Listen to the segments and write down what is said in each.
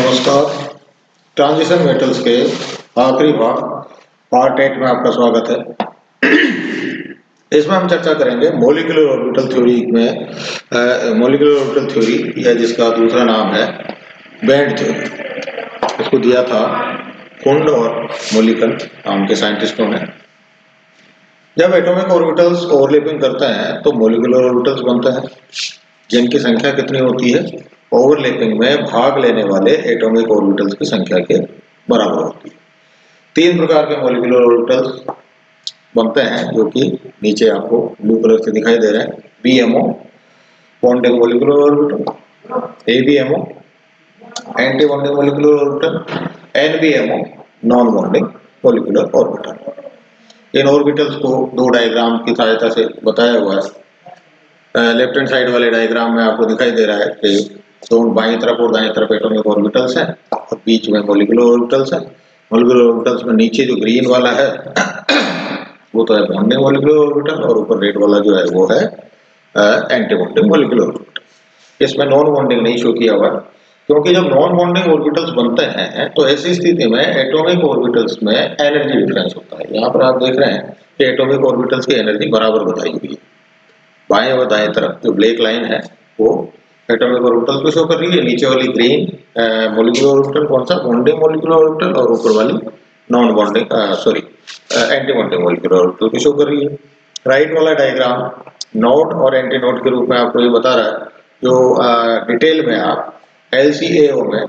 नमस्कार। Transition metals के आखिरी भाग पार्ट 8 में आपका स्वागत है। इसमें हम चर्चा करेंगे मॉलिक्यूलर ऑर्बिटल थ्योरी में मॉलिक्यूलर ऑर्बिटल थ्योरी या जिसका दूसरा नाम है बैंड थ्योरी। इसको दिया था कुंड और मोलिकन नाम के साइंटिस्टों ने। जब एटॉमिक ऑर्बिटल्स ओवरलैपिंग करते हैं तो मॉलिक्यूलर ऑर्बिटल्स बनते हैं जिनकी संख्या कितनी होती है, ओवरलैपिंग में भाग लेने वाले एटॉमिक ऑर्बिटल्स की संख्या के बराबर होती है। तीन प्रकार के मॉलिक्यूलर ऑर्बिटल्स बनते हैं जो कि नीचे आपको ब्लू कलर से दिखाई दे रहे हैं। BMO bonding molecular orbital, ABMO anti bonding molecular orbital, NBMO non bonding molecular orbital. इन ऑर्बिटल्स को दो डायग्राम की सहायता से बताया हुआ है। लेफ्ट हैंड साइड वाले डायग्राम में आपको दिखाई दे रहा है कि दोनों बाईं तरफ और दाईं तरफ एटॉमिक ऑर्बिटल्स हैं और बीच में मॉलिक्यूलर ऑर्बिटल्स हैं। मॉलिक्यूलर ऑर्बिटल्स में नीचे जो ग्रीन वाला है वो तो है बॉन्डिंग मॉलिक्यूलर ऑर्बिटल और ऊपर रेड वाला जो है वो है एंटी बॉन्डिंग मॉलिक्यूलर ऑर्बिटल। इसमें नॉन बॉन्डिंग नहीं शो किया हुआ क्योंकि जब नॉन बॉन्डिंग ऑर्बिटल्स बनते हैं तो ऐसी स्थिति में एटॉमिक ऑर्बिटल्स में एनर्जी डिफरेंस होता है। यहाँ पर आप देख रहे हैं कि एटॉमिक ऑर्बिटल्स की एनर्जी बराबर बताई हुई है। बाएं और दाएं तरफ जो ब्लैक लाइन है वो एटॉमिक ऑर्बिटल को शो कर रही है। नीचे वाली ग्रीन मॉलिक्यूलर ऑर्बिटल कौन सा, बॉन्डिंग मॉलिक्यूलर ऑर्बिटल, और ऊपर वाली non bonding anti bonding molecular orbital को शो कर रही है। राइट वाला डायग्राम नोड और एंटी नोड के रूप में आपको ये बता रहा है। जो डिटेल में आप LCAO में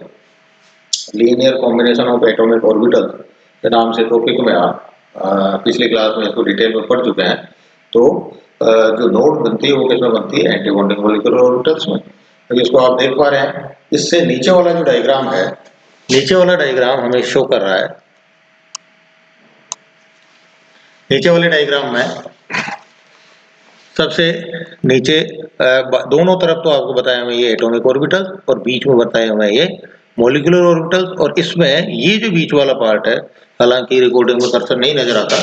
linear combination of atomic orbital के नाम से टॉपिक में आप पिछले क्लास में इसको डिटेल में पढ़ चुके हैं। तो जो नोड बनती है वो किसमें बनती है, एंटी बॉन्डिंग मॉलिक्यूलर ऑर्बिटल्स में। तो जिसको आप देख पा रहे हैं, इससे नीचे वाला जो डायग्राम है, नीचे वाला डायग्राम हमें शो कर रहा है। नीचे वाले डायग्राम में सबसे नीचे दोनों तरफ तो आपको बताया हमें ये एटॉमिक ऑर्बिटल और बीच में बताया हमें ये मॉलिक्यूलर ऑर्बिटल। और इसमें ये जो बीच वाला पार्ट है, हालांकि रिकॉर्डिंग में कर्सर नहीं नजर आता,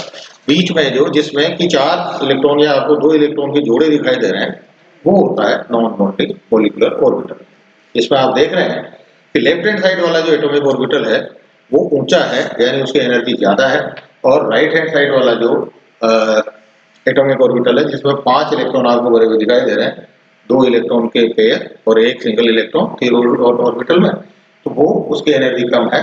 बीच में जो जिसमें कि 4 इलेक्ट्रॉन या आपको 2 इलेक्ट्रॉन के जोड़े दिखाई दे रहे हैं वो होता है नॉन बॉन्डिंग मॉलिक्यूलर ऑर्बिटल। इसमें आप देख रहे हैं कि लेफ्ट हैंड साइड वाला जो एटॉमिक ऑर्बिटल है वो ऊंचा है, यानी उसकी एनर्जी ज्यादा है, और राइट हैंड साइड वाला जो एटॉमिक ऑर्बिटल है जिसमें 5 इलेक्ट्रॉन आपको भरे हुए दिखाई दे रहे हैं, 2 इलेक्ट्रॉन के पेयर और एक सिंगल इलेक्ट्रॉन थी ऑर्बिटल में, तो वो उसकी एनर्जी कम है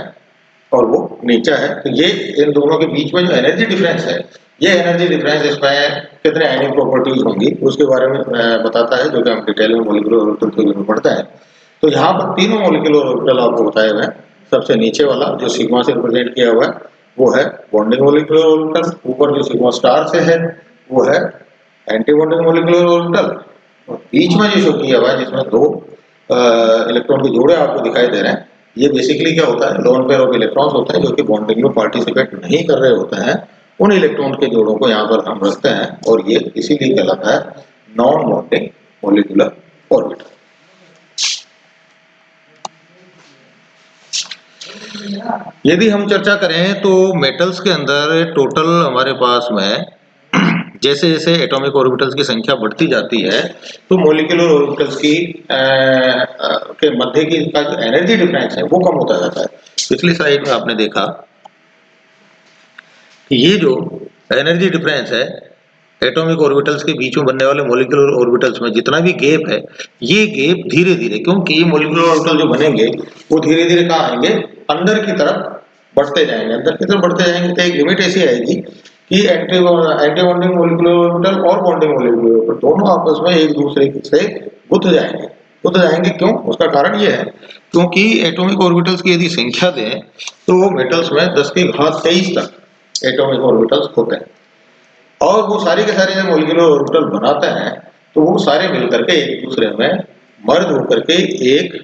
और वो नीचा है। तो ये इन दोनों के बीच में जो एनर्जी डिफरेंस है, ये एनर्जी डिफरेंस इसमें कितने आयनिक प्रॉपर्टीज होंगी उसके बारे में बताता है, जो कि हम डिटेल में मॉलिक्यूलर ऑर्बिटल थ्योरी में पढ़ते हैं। तो यहाँ पर तीनों मॉलिक्यूलर ऑर्बिटल आपको बताए हुए हैं। सबसे नीचे वाला जो सिग्मा से रिप्रेजेंट किया हुआ है वो है बॉन्डिंग मॉलिक्यूलर ऑर्बिटल। ऊपर जो सिग्मा स्टार से है वो है एंटी बॉन्डिंग मॉलिक्यूलर ऑर्बिटल। और बीच में जो शो किया हुआ है जिसमें 2 इलेक्ट्रॉन के जोड़े आपको दिखाई दे रहे हैं, ये बेसिकली क्या होता है, लोन पेयर ऑफ इलेक्ट्रॉन्स होते हैं जो कि बॉन्डिंग में पार्टिसिपेट नहीं कर रहे होते हैं। उन इलेक्ट्रॉन के जोड़ों को यहाँ पर हम रखते हैं और ये इसीलिए कहलाता है नॉन बॉन्डिंग मॉलिक्यूलर ऑर्बिटल। यदि हम चर्चा करें तो मेटल्स के अंदर टोटल हमारे पास में जैसे जैसे एटॉमिक ऑर्बिटल्स की संख्या बढ़ती जाती है तो मॉलिक्यूलर ऑर्बिटल्स की के मध्य की का जो एनर्जी डिफरेंस है वो कम होता जाता है। पिछली स्लाइड में आपने देखा कि ये जो एनर्जी डिफरेंस है एटॉमिक ऑर्बिटल्स के बीच में बनने वाले मॉलिक्यूलर ऑर्बिटल्स में जितना भी गैप है, ये गैप धीरे धीरे, क्योंकि ये मॉलिक्यूलर ऑर्बिटल जो बनेंगे वो धीरे धीरे कहाँ आएंगे, अंदर की तरफ बढ़ते जाएंगे। अंदर की तरफ बढ़ते जाएंगे तो एक लिमिट ऐसी आएगी कि एंटी बॉन्डिंग मॉलिक्यूलर ऑर्बिटल और बॉन्डिंग मॉलिक्यूलर ऑर्बिटल दोनों आपस में एक दूसरे से गुथ जाएंगे। क्यों? उसका कारण ये है क्योंकि एटॉमिक ऑर्बिटल्स की यदि संख्या दें तो मेटल्स में 10 की घात 23 तक एटॉमिक ऑर्बिटल्स होते हैं, और वो सारे के सारे जब मॉलिक्यूलर ऑर्बिटल बनाते हैं तो वो सारे मिलकर के एक दूसरे में मर्ज होकर के एक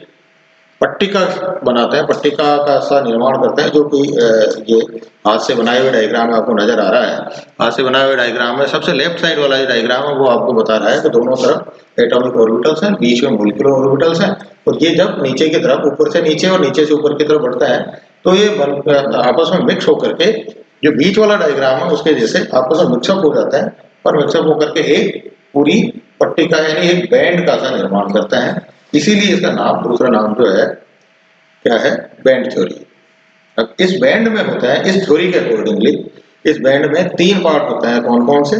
पट्टिका बनाते हैं, पट्टिका का सा निर्माण करते हैं, जो कि ये हाथ से बनाए हुए डायग्राम में आपको नजर आ रहा है। हाथ से बनाए हुए डायग्राम में सबसे लेफ्ट साइड वाला जो डायग्राम है वो आपको बता रहा है कि दोनों तरफ एटॉमिक ऑर्बिटल्स हैं, बीच में मॉलिक्यूलर ऑर्बिटल्स हैं, और ये जब नीचे की तरफ ऊपर से नीचे और नीचे से ऊपर की तरफ बढ़ता है तो ये आपस में मिक्स होकर के जो बीच वाला डायग्राम है उसके जैसे आपस में मिक्सअप हो जाता है, और मिक्सअप होकर के एक पूरी पट्टिका यानी एक बैंड का सा निर्माण करता है। इसीलिए इसका नाम, दूसरा नाम जो है क्या है, बैंड थ्योरी। अब इस बैंड में होता है, इस थ्योरी के अकॉर्डिंगली इस बैंड में 3 पार्ट होते हैं, कौन कौन से,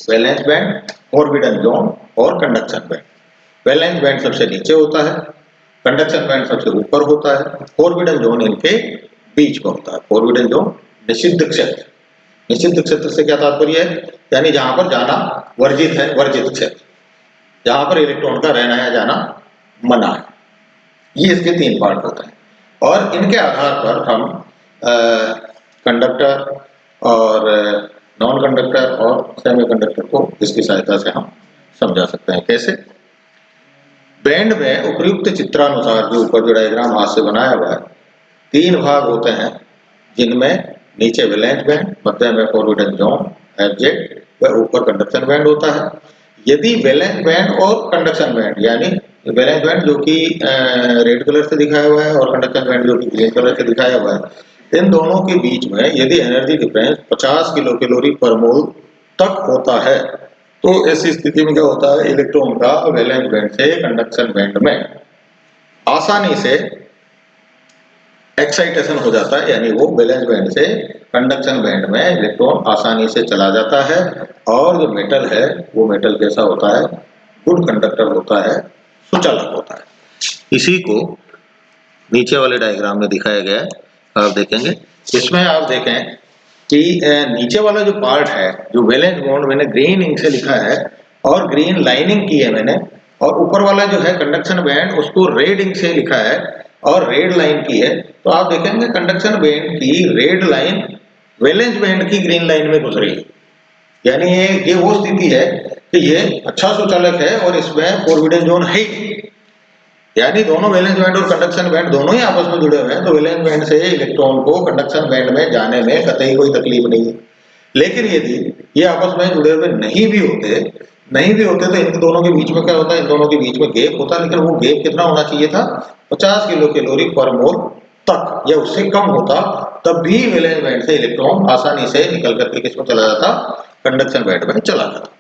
वैलेंस बैंड, ऑर्बिटल जोन और कंडक्शन बैंड। वैलेंस बैंड सबसे नीचे होता है, कंडक्शन बैंड सबसे ऊपर होता है, ऑर्बिटल जोन इनके बीच में होता है। ऑर्बिटल जोन निषिद्ध क्षेत्र, निषिद्ध क्षेत्र से क्या तात्पर्य है, यानी जहां पर जाना वर्जित है, वर्जित क्षेत्र, जहां पर इलेक्ट्रॉन का रहना या जाना मना है। ये इसके 3 पार्ट होते हैं और इनके आधार पर हम कंडक्टर और नॉन कंडक्टर और सेमीकंडक्टर को इसकी सहायता से हम समझा सकते हैं। कैसे, बैंड में उपर्युक्त चित्रानुसार जो ऊपर जो डायग्राम हाथ से बनाया हुआ है, 3 भाग होते हैं जिनमें नीचे वैलेंस बैंड, मध्य में ऑर्बिटल जोन एफजेड व ऊपर कंडक्शन बैंड होता है। यदि वैलेंस बैंड और कंडक्शन बैंड, यानी वैलेंस बैंड जो कि रेड कलर से दिखाया हुआ है और कंडक्शन बैंड जो कि ग्रीन कलर से दिखाया हुआ है, इन दोनों के बीच में यदि एनर्जी डिफरेंस 50 किलो कैलोरी पर मोल तक होता है, तो ऐसी स्थिति में क्या होता है, इलेक्ट्रॉन का वैलेंस बैंड से कंडक्शन बैंड में आसानी से एक्साइटेशन हो जाता है, यानी वो वैलेंस बैंड से कंडक्शन बैंड में इलेक्ट्रॉन आसानी से चला जाता है। और जो मेटल है वो मेटल कैसा होता है, गुड कंडक्टर होता है, सुचालक होता है। इसी को नीचे वाले डायग्राम में दिखाया गया है, आप देखेंगे। इसमें आप देखें कि नीचे वाला जो पार्ट है, जो वैलेंस बॉन्ड मैंने ग्रीन इंक से लिखा है और ग्रीन लाइनिंग की है मैंने, और ऊपर वाला जो है कंडक्शन बैंड उसको रेड इंक से लिखा है और रेड लाइन की है। तो आप देखेंगे कंडक्शन बैंड की रेड लाइन वैलेंस बैंड की ग्रीन लाइन में गुजरी है, यानी ये वो स्थिति है कि ये अच्छा सुचालक है और इसमें ऑर्बिटल जोन है, यानी दोनों वैलेंस बैंड और कंडक्शन बैंड दोनों ही आपस में जुड़े हुए हैं, तो वैलेंस बैंड से इलेक्ट्रॉन को कंडक्शन बैंड में जाने में कतई कोई तकलीफ नहीं है। लेकिन यदि ये आपस में जुड़े हुए नहीं भी होते तो इन दोनों के बीच में क्या होता है, इन दोनों के बीच में गैप होता, लेकिन वो गैप कितना होना चाहिए था, 50 किलो कैलोरी पर मोल तक या उससे कम होता, तब भी वैलेंस बैंड से इलेक्ट्रॉन आसानी से निकल करके किसमें चला जाता, कंडक्शन बैंड में चला जाता।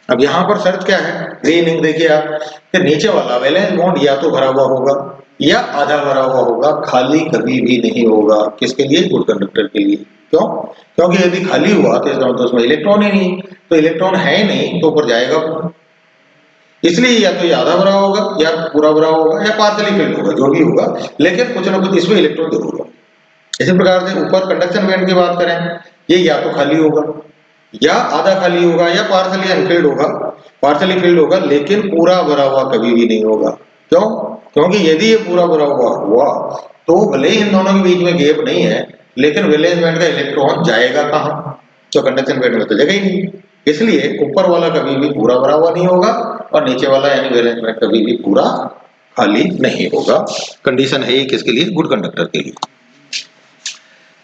अब यहाँ पर शर्त क्या है, ग्रीन इंक देखिए आप, कि नीचे वाला वैलेंस बॉन्ड या तो भरा हुआ होगा या आधा भरा हुआ होगा, खाली कभी भी नहीं होगा। किसके लिए, गुड कंडक्टर के लिए। क्यों, क्योंकि यदि खाली हुआ तो इसका मतलब उसमें इलेक्ट्रॉन ही नहीं, तो इलेक्ट्रॉन है ही नहीं तो ऊपर जाएगा, इसलिए या तो ये आधा भरा होगा या पूरा भरा होगा या पार्शली फिल्ड होगा, जो भी होगा, लेकिन कुछ ना कुछ इसमें इलेक्ट्रॉन जरूर होगा। इसी प्रकार से ऊपर कंडक्शन बैंड की बात करें, ये या तो खाली होगा या आधा खाली होगा या पार्शली अनफिल्ड होगा, पार्शली फिल्ड होगा, लेकिन पूरा भरा हुआ कभी भी नहीं होगा। क्यों, क्योंकि यदि ये पूरा भरा हुआ तो भले ही इन दोनों के बीच में गैप नहीं है, लेकिन वैलेंस बैंड का इलेक्ट्रॉन जाएगा कहां, तो कंडक्शन बैंड में तो जगह ही नहीं, इसलिए ऊपर वाला कभी भी पूरा भरा हुआ नहीं होगा और नीचे वाला यानी वैलेंस बैंड कभी भी पूरा खाली नहीं होगा। कंडीशन है ये किसके लिए, गुड कंडक्टर के लिए।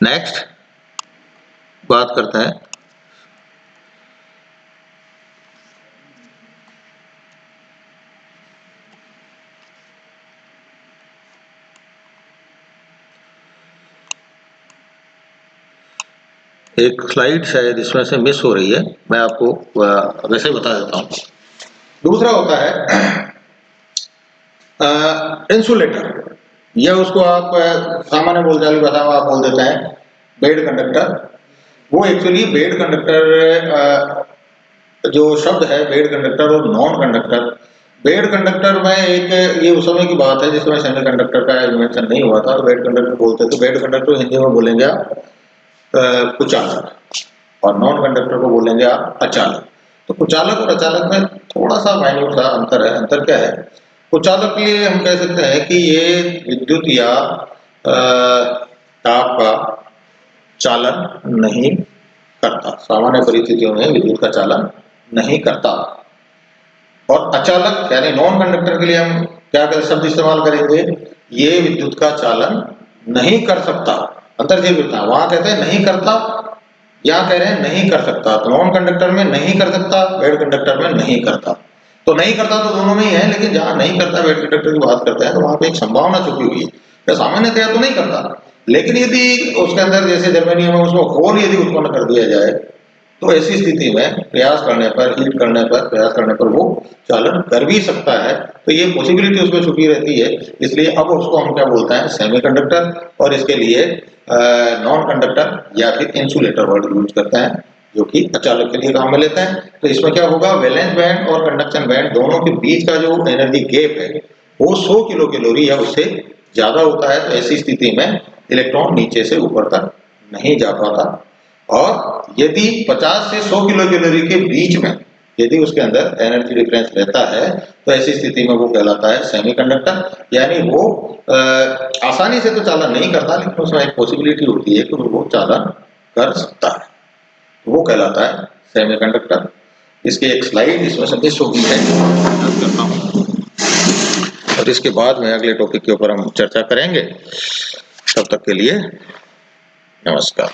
नेक्स्ट बात करते हैं एक स्लाइड शायद इसमें से मिस हो रही है, मैं आपको वैसे बता देता हूं। दूसरा होता है इंसुलेटर, या उसको आप सामान्य बोलचाल भाषा में आप बोल देते हैं बेड कंडक्टर। वो एक्चुअली बेड कंडक्टर जो शब्द है, बेड कंडक्टर और नॉन कंडक्टर। बेड कंडक्टर में एक ये उस समय की बात है जिसमें सेमीकंडक्टर का इन्वेंशन नहीं हुआ था, तो बेड कंडक्टर बोलते थे। बेड कंडक्टर हिंदी में बोलेंगे आप कुचालक, और नॉन कंडक्टर को बोलेंगे आप अचालक। तो कुचालक और अचालक में थोड़ा सा माइन्यूट सा अंतर है। अंतर क्या है, कुचालक के लिए हम कह सकते हैं कि ये विद्युत या ताप का चालन नहीं करता, सामान्य परिस्थितियों में विद्युत का चालन नहीं करता। और अचालक यानी नॉन कंडक्टर के लिए हम क्या शब्द इस्तेमाल करेंगे, ये विद्युत का चालन नहीं कर सकता। अंतर ये होता है, वहां कहते हैं नहीं करता, यहाँ कह रहे हैं नहीं कर सकता। तो नॉन कंडक्टर में नहीं कर सकता, बेड कंडक्टर में नहीं करता। तो नहीं करता तो दोनों में ही है, लेकिन जहां नहीं करता बेड कंडक्टर की बात करते हैं तो वहां पे एक संभावना छुपी हुई है, तो सामान्यतया तो नहीं करता, लेकिन यदि उसके अंदर जैसे जर्मेनियम में उसमें होल यदि उत्पन्न कर दिया जाए तो ऐसी स्थिति में प्रयास करने पर, हीट करने पर, प्रयास करने पर वो चालन कर भी सकता है। तो ये पॉसिबिलिटी उसमें छुपी रहती है। इसलिए अब उसको हम क्या बोलते हैं, सेमीकंडक्टर, और इसके लिए नॉन कंडक्टर या फिर इंसुलेटर वर्ड यूज करते हैं, जो कि अचालक के लिए काम में लेते हैं। तो इसमें क्या होगा, वैलेंस बैंड और कंडक्शन बैंड दोनों के बीच का जो एनर्जी गैप है वो 100 किलो कैलोरी या उससे ज्यादा होता है। तो ऐसी स्थिति में इलेक्ट्रॉन नीचे से ऊपर तक नहीं जा पाता। और यदि 50 से 100 किलो कैलोरी के बीच में यदि उसके अंदर एनर्जी डिफरेंस रहता है तो ऐसी स्थिति में वो कहलाता है सेमीकंडक्टर। यानी वो आसानी से तो चालन नहीं करता, लेकिन उसमें एक पॉसिबिलिटी होती है कि वो चालन कर सकता है, वो कहलाता है सेमीकंडक्टर। इसकी एक स्लाइड इसमें सजेस्ट होगी है, करता हूँ, और इसके बाद में अगले टॉपिक के ऊपर हम चर्चा करेंगे। तब तक के लिए नमस्कार।